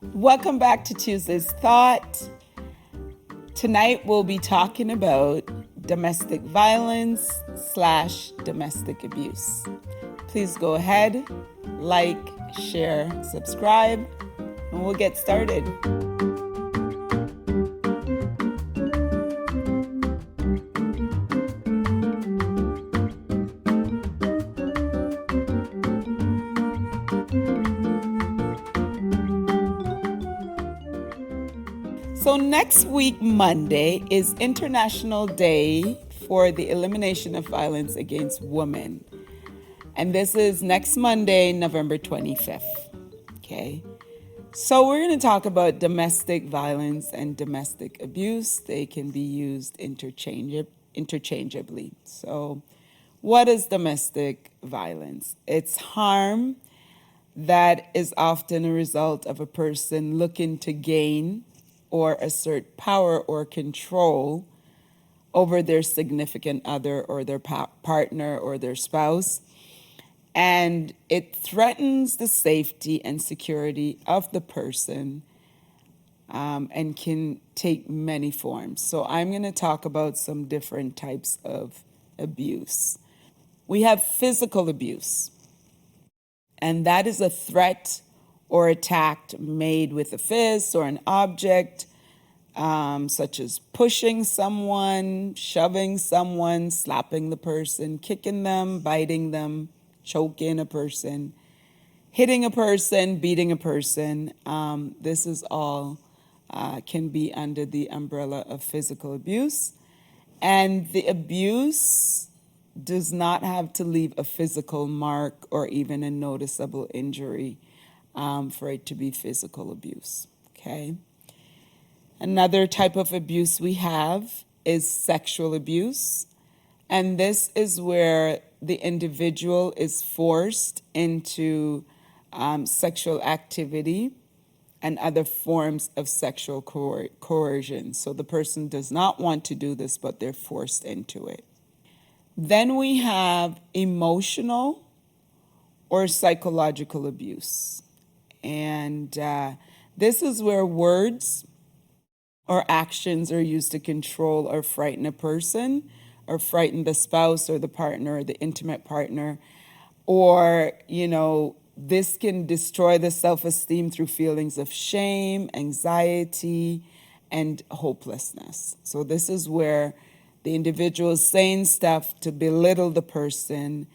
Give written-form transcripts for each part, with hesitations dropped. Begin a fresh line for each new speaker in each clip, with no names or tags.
Welcome back to Tuesday's Thought. Tonight we'll be talking about domestic violence / domestic abuse. Please go ahead, like, share, subscribe, and we'll get started. So next week, Monday, is International Day for the Elimination of Violence Against Women. And this is next Monday, November 25th. Okay. So we're going to talk about domestic violence and domestic abuse. They can be used interchangeably. So what is domestic violence? It's harm that is often a result of a person looking to gain or assert power or control over their significant other or their partner or their spouse. And it threatens the safety and security of the person and can take many forms. So I'm going to talk about some different types of abuse. We have physical abuse, and that is a threat or attack made with a fist or an object, such as pushing someone, shoving someone, slapping the person, kicking them, biting them, choking a person, hitting a person, beating a person. This is all can be under the umbrella of physical abuse. And the abuse does not have to leave a physical mark or even a noticeable injury for it to be physical abuse, okay? Another type of abuse we have is sexual abuse, and this is where the individual is forced into sexual activity and other forms of sexual coercion. So the person does not want to do this, but they're forced into it. Then we have emotional or psychological abuse. And this is where words or actions are used to control or frighten a person, or frighten the spouse or the partner or the intimate partner. Or, this can destroy the self-esteem through feelings of shame, anxiety, and hopelessness. So this is where the individual is saying stuff to belittle the person,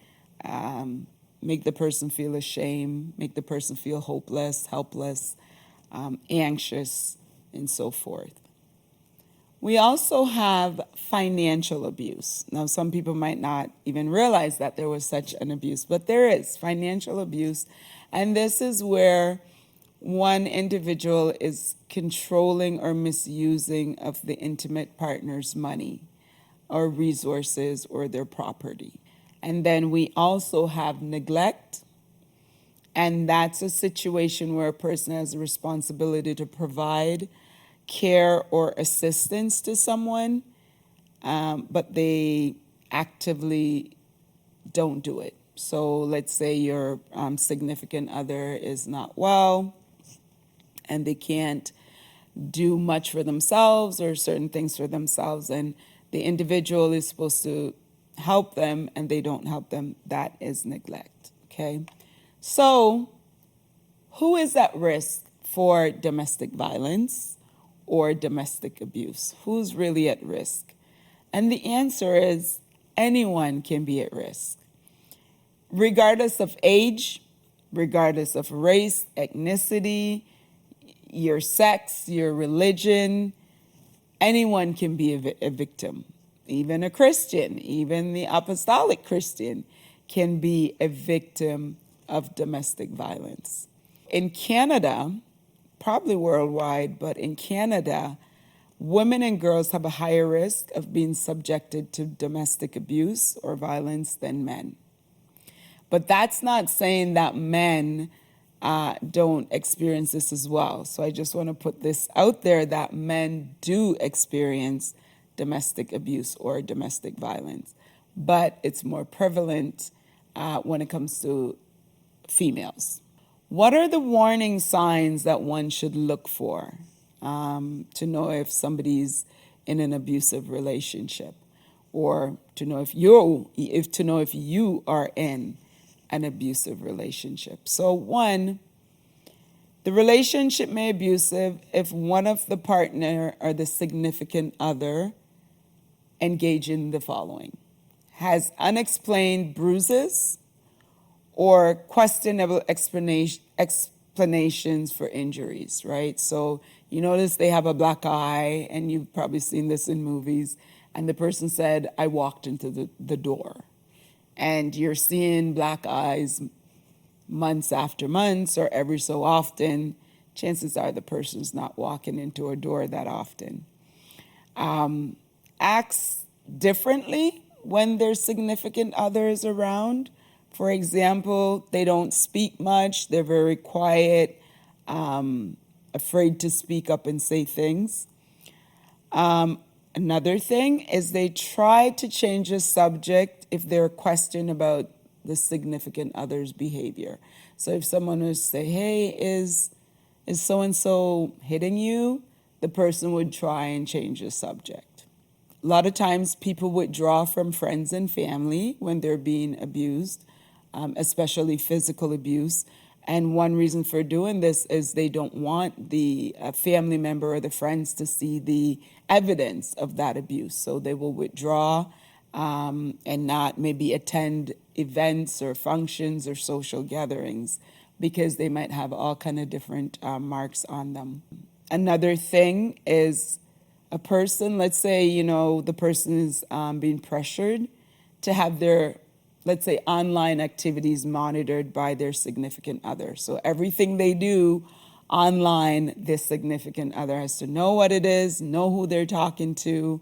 make the person feel ashamed, make the person feel hopeless, helpless, anxious, and so forth. We also have financial abuse. Now, some people might not even realize that there was such an abuse, but there is financial abuse. And this is where one individual is controlling or misusing of the intimate partner's money or resources or their property. And then we also have neglect, and that's a situation where a person has a responsibility to provide care or assistance to someone, but they actively don't do it. So let's say your significant other is not well, and they can't do much for themselves or certain things for themselves, and the individual is supposed to help them and they don't help them. That is neglect, okay? So who is at risk for domestic violence or domestic abuse? Who's really at risk? And the answer is anyone can be at risk, regardless of age, regardless of race, ethnicity, your sex, your religion. Anyone can be a victim. Even a Christian, even the apostolic Christian can be a victim of domestic violence. In Canada, probably worldwide, but in Canada, women and girls have a higher risk of being subjected to domestic abuse or violence than men. But that's not saying that men don't experience this as well. So I just want to put this out there that men do experience domestic abuse or domestic violence, but it's more prevalent when it comes to females. What are the warning signs that one should look for to know if somebody's in an abusive relationship, or to know if you are in an abusive relationship? So one, the relationship may be abusive if one of the partner or the significant other engage in the following: has unexplained bruises or questionable explanations for injuries, right? So you notice they have a black eye, and you've probably seen this in movies, and the person said, I walked into the door. And you're seeing black eyes months after months or every so often. Chances are the person's not walking into a door that often. Acts differently when their significant other is around. For example, they don't speak much, they're very quiet, afraid to speak up and say things. Another thing is they try to change the subject if they're questioned about the significant other's behavior. So if someone would say, hey, is so-and-so hitting you? The person would try and change the subject. A lot of times people withdraw from friends and family when they're being abused, especially physical abuse. And one reason for doing this is they don't want the family member or the friends to see the evidence of that abuse. So they will withdraw and not maybe attend events or functions or social gatherings because they might have all kind of different marks on them. Another thing is a person, let's say, the person is being pressured to have their, let's say, online activities monitored by their significant other. So everything they do online, this significant other has to know what it is, know who they're talking to,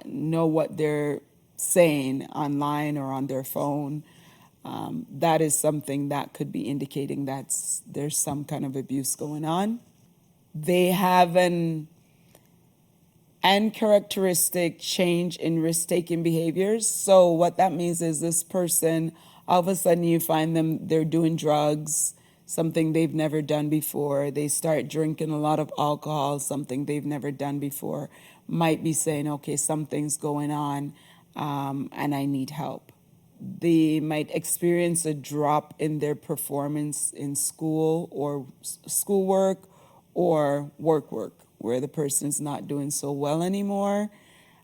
know what they're saying online or on their phone. That is something that could be indicating that there's some kind of abuse going on. They have an uncharacteristic change in risk-taking behaviors. So what that means is this person, all of a sudden you find them, they're doing drugs, something they've never done before. They start drinking a lot of alcohol, something they've never done before. Might be saying, okay, something's going on and I need help. They might experience a drop in their performance in school or schoolwork or work, where the person's not doing so well anymore,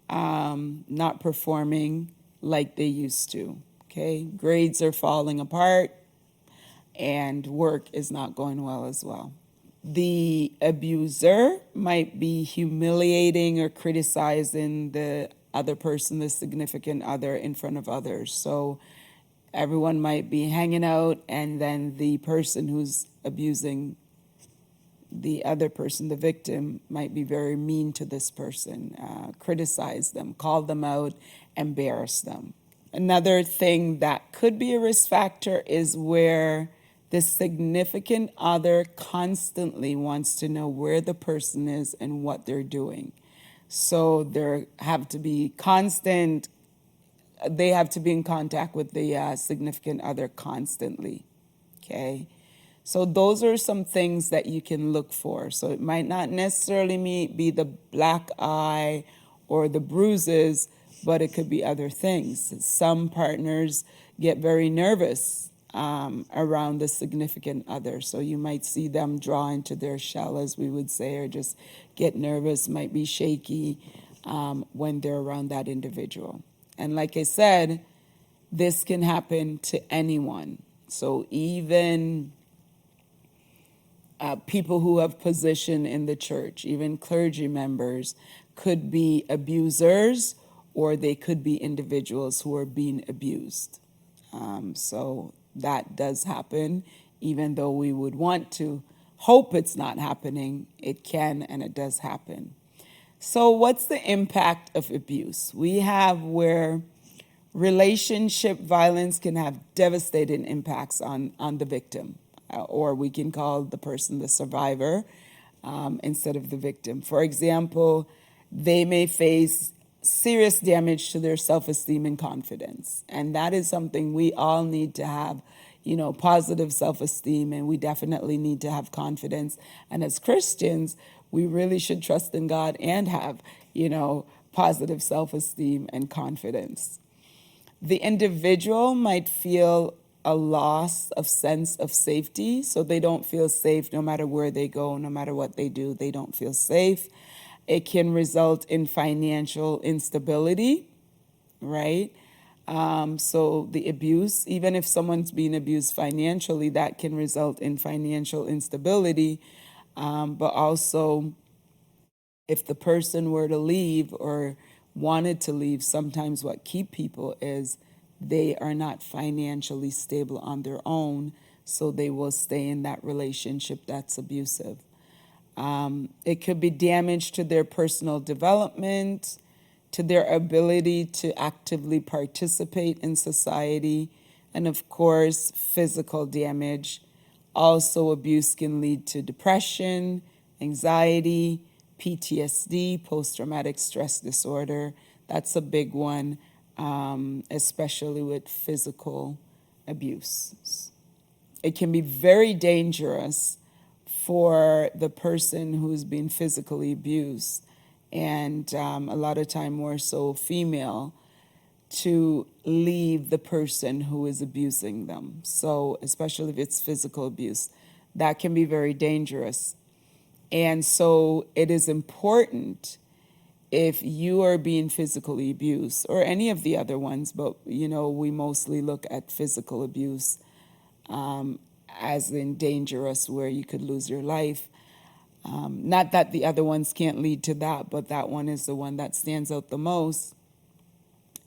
not performing like they used to, okay? Grades are falling apart, and work is not going well as well. The abuser might be humiliating or criticizing the other person, the significant other, in front of others. So everyone might be hanging out, and then the person who's abusing the other person, the victim, might be very mean to this person, criticize them, call them out, embarrass them. Another thing that could be a risk factor is where the significant other constantly wants to know where the person is and what they're doing. So they have to be in contact with the significant other constantly, okay? So those are some things that you can look for. So it might not necessarily be the black eye or the bruises, but it could be other things. Some partners get very nervous around the significant other. So you might see them draw into their shell, as we would say, or just get nervous, might be shaky when they're around that individual. And like I said, this can happen to anyone. So even people who have position in the church, even clergy members, could be abusers, or they could be individuals who are being abused. So that does happen, even though we would want to hope it's not happening. It can, and it does happen. So what's the impact of abuse? We have where relationship violence can have devastating impacts on the victim. Or we can call the person the survivor instead of the victim. For example, they may face serious damage to their self-esteem and confidence. And that is something we all need to have, positive self-esteem, and we definitely need to have confidence. And as Christians, we really should trust in God and have, positive self-esteem and confidence. The individual might feel a loss of sense of safety, so they don't feel safe no matter where they go, no matter what they do, they don't feel safe. It can result in financial instability, right? So the abuse, even if someone's being abused financially, that can result in financial instability. But also, if the person were to leave or wanted to leave, sometimes what keep people is they are not financially stable on their own, so they will stay in that relationship that's abusive. It could be damage to their personal development, to their ability to actively participate in society, and of course, physical damage. Also, abuse can lead to depression, anxiety, PTSD, post-traumatic stress disorder. That's a big one, especially with physical abuse. It can be very dangerous for the person who's been physically abused, and a lot of time more so female, to leave the person who is abusing them. So especially if it's physical abuse, that can be very dangerous. And so it is important, if you are being physically abused, or any of the other ones, but we mostly look at physical abuse as in dangerous, where you could lose your life. Not that the other ones can't lead to that, but that one is the one that stands out the most.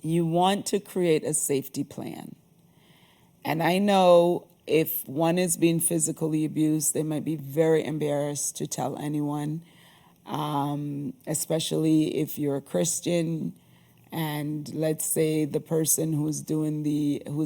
You want to create a safety plan. And I know if one is being physically abused, they might be very embarrassed to tell anyone, especially if you're a Christian, and let's say the person who's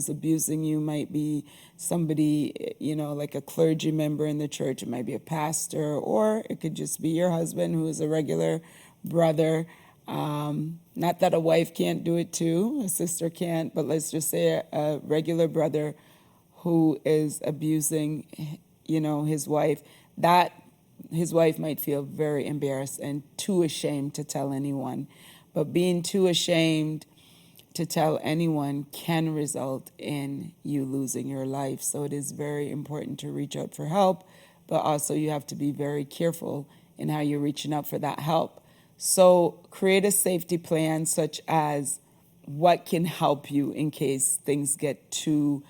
abusing you might be somebody, like a clergy member in the church. It might be a pastor, or it could just be your husband, who is a regular brother. Not that a wife can't do it too, a sister can't, but let's just say a regular brother who is abusing, his wife, that his wife might feel very embarrassed and too ashamed to tell anyone. But being too ashamed to tell anyone can result in you losing your life. So it is very important to reach out for help, but also you have to be very careful in how you're reaching out for that help. So create a safety plan, such as what can help you in case things get too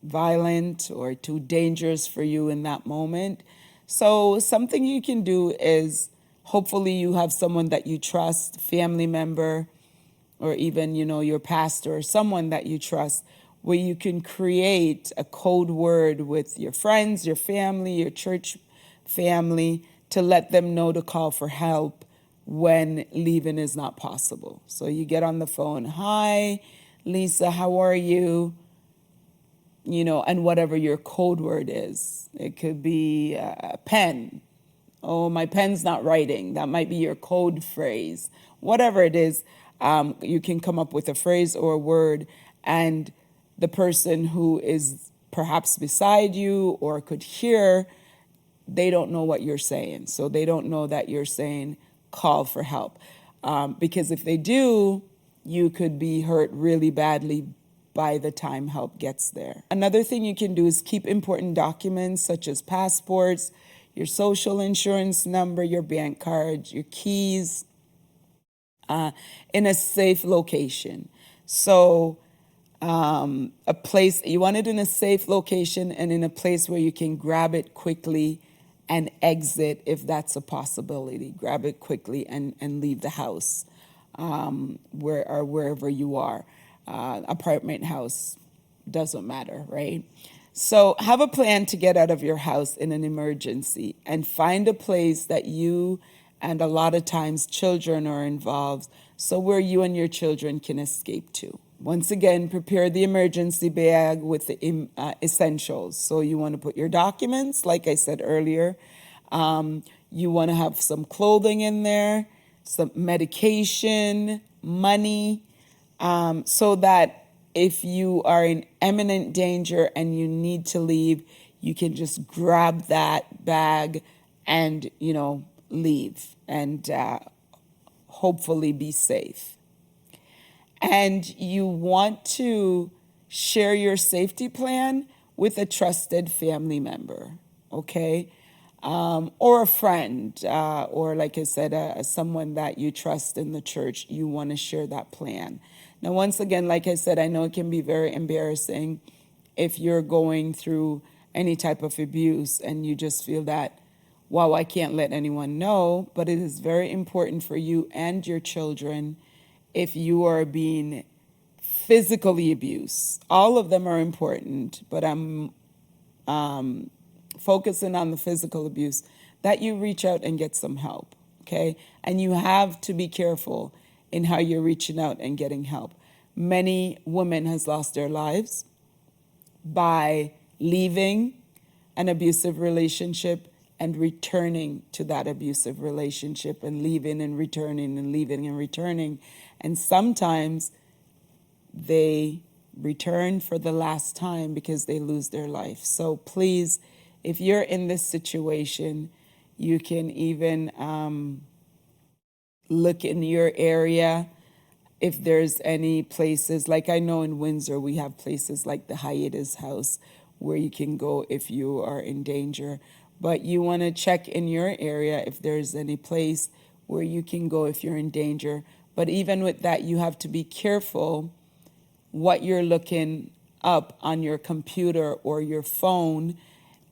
violent or too dangerous for you in that moment. So something you can do is, hopefully you have someone that you trust, family member, or even, your pastor, or someone that you trust, where you can create a code word with your friends, your family, your church family, to let them know to call for help when leaving is not possible. So you get on the phone, "Hi, Lisa, how are you?" And whatever your code word is. It could be a pen. "Oh, my pen's not writing." That might be your code phrase. Whatever it is, you can come up with a phrase or a word, and the person who is perhaps beside you or could hear, they don't know what you're saying. So they don't know that you're saying call for help. Because if they do, you could be hurt really badly by the time help gets there. Another thing you can do is keep important documents such as passports, your social insurance number, your bank cards, your keys, in a safe location. So a place, you want it in a safe location and in a place where you can grab it quickly and exit if that's a possibility. Grab it quickly and leave the house, wherever you are. Apartment, house, doesn't matter, right? So have a plan to get out of your house in an emergency, and find a place that you, and a lot of times children are involved, so where you and your children can escape to. Once again, prepare the emergency bag with the essentials. So you want to put your documents, like I said earlier. You want to have some clothing in there, some medication, money, so that if you are in imminent danger and you need to leave, you can just grab that bag and, leave and hopefully be safe. And you want to share your safety plan with a trusted family member, okay? Or a friend, or like I said, someone that you trust in the church. You want to share that plan. Now, once again, like I said, I know it can be very embarrassing if you're going through any type of abuse and you just feel that, wow, I can't let anyone know, but it is very important for you and your children if you are being physically abused. All of them are important, but I'm focusing on the physical abuse, that you reach out and get some help, okay? And you have to be careful in how you're reaching out and getting help. Many women has lost their lives by leaving an abusive relationship and returning to that abusive relationship and leaving and returning and leaving and returning. And sometimes they return for the last time because they lose their life. So please, if you're in this situation, you can even look in your area if there's any places, like I know in Windsor, we have places like the Hiatus House where you can go if you are in danger. But you want to check in your area if there's any place where you can go if you're in danger. But even with that, you have to be careful what you're looking up on your computer or your phone,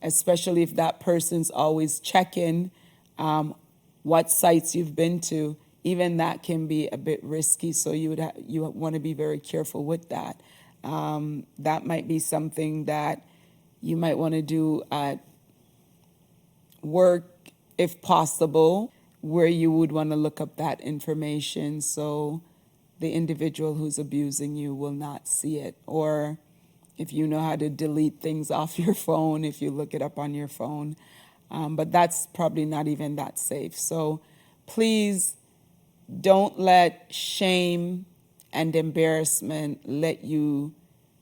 especially if that person's always checking what sites you've been to. Even that can be a bit risky, so you want to be very careful with that. That might be something that you might want to do at work, if possible, where you would want to look up that information so the individual who's abusing you will not see it. Or if you know how to delete things off your phone, if you look it up on your phone. But that's probably not even that safe. So please don't let shame and embarrassment let you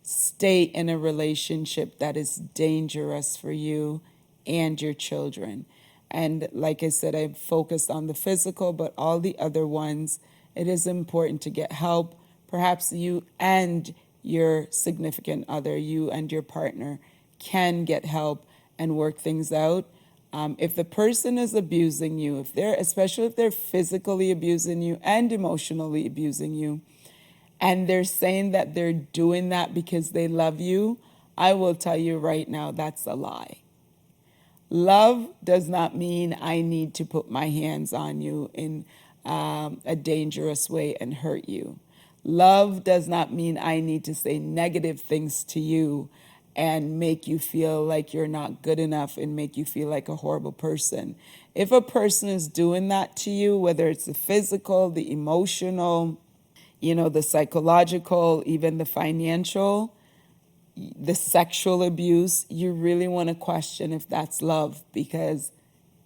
stay in a relationship that is dangerous for you and your children. And like I said, I focused on the physical, but all the other ones, it is important to get help. Perhaps you and your significant other, you and your partner can get help and work things out. If the person is abusing you, especially if they're physically abusing you and emotionally abusing you, and they're saying that they're doing that because they love you, I will tell you right now, that's a lie. Love does not mean I need to put my hands on you in a dangerous way and hurt you. Love does not mean I need to say negative things to you and make you feel like you're not good enough and make you feel like a horrible person. If a person is doing that to you, whether it's the physical, the emotional, the psychological, even the financial, the sexual abuse, you really want to question if that's love, because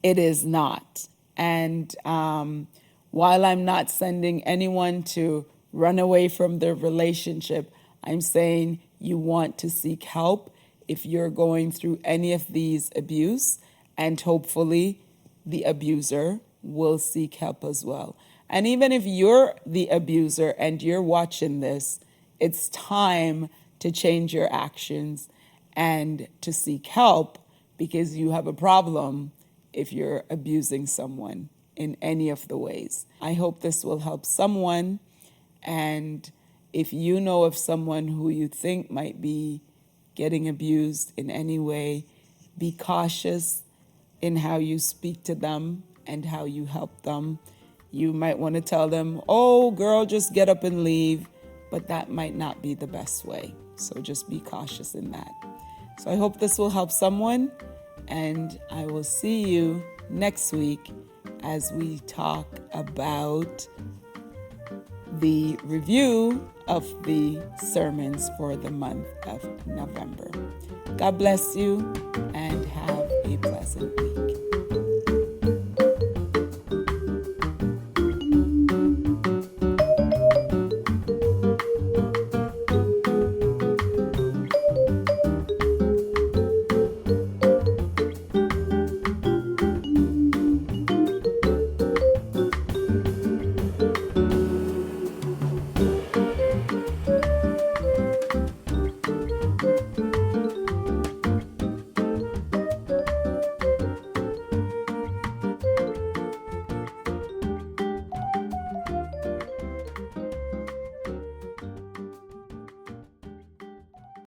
it is not. And while I'm not sending anyone to run away from their relationship, I'm saying you want to seek help if you're going through any of these abuse, and hopefully the abuser will seek help as well. And even if you're the abuser and you're watching this, it's time to change your actions and to seek help, because you have a problem if you're abusing someone in any of the ways. I hope this will help someone. And if you know of someone who you think might be getting abused in any way, be cautious in how you speak to them and how you help them. You might want to tell them, oh, girl, just get up and leave. But that might not be the best way. So just be cautious in that. So I hope this will help someone. And I will see you next week as we talk about the review of the sermons for the month of November. God bless you and have a pleasant week.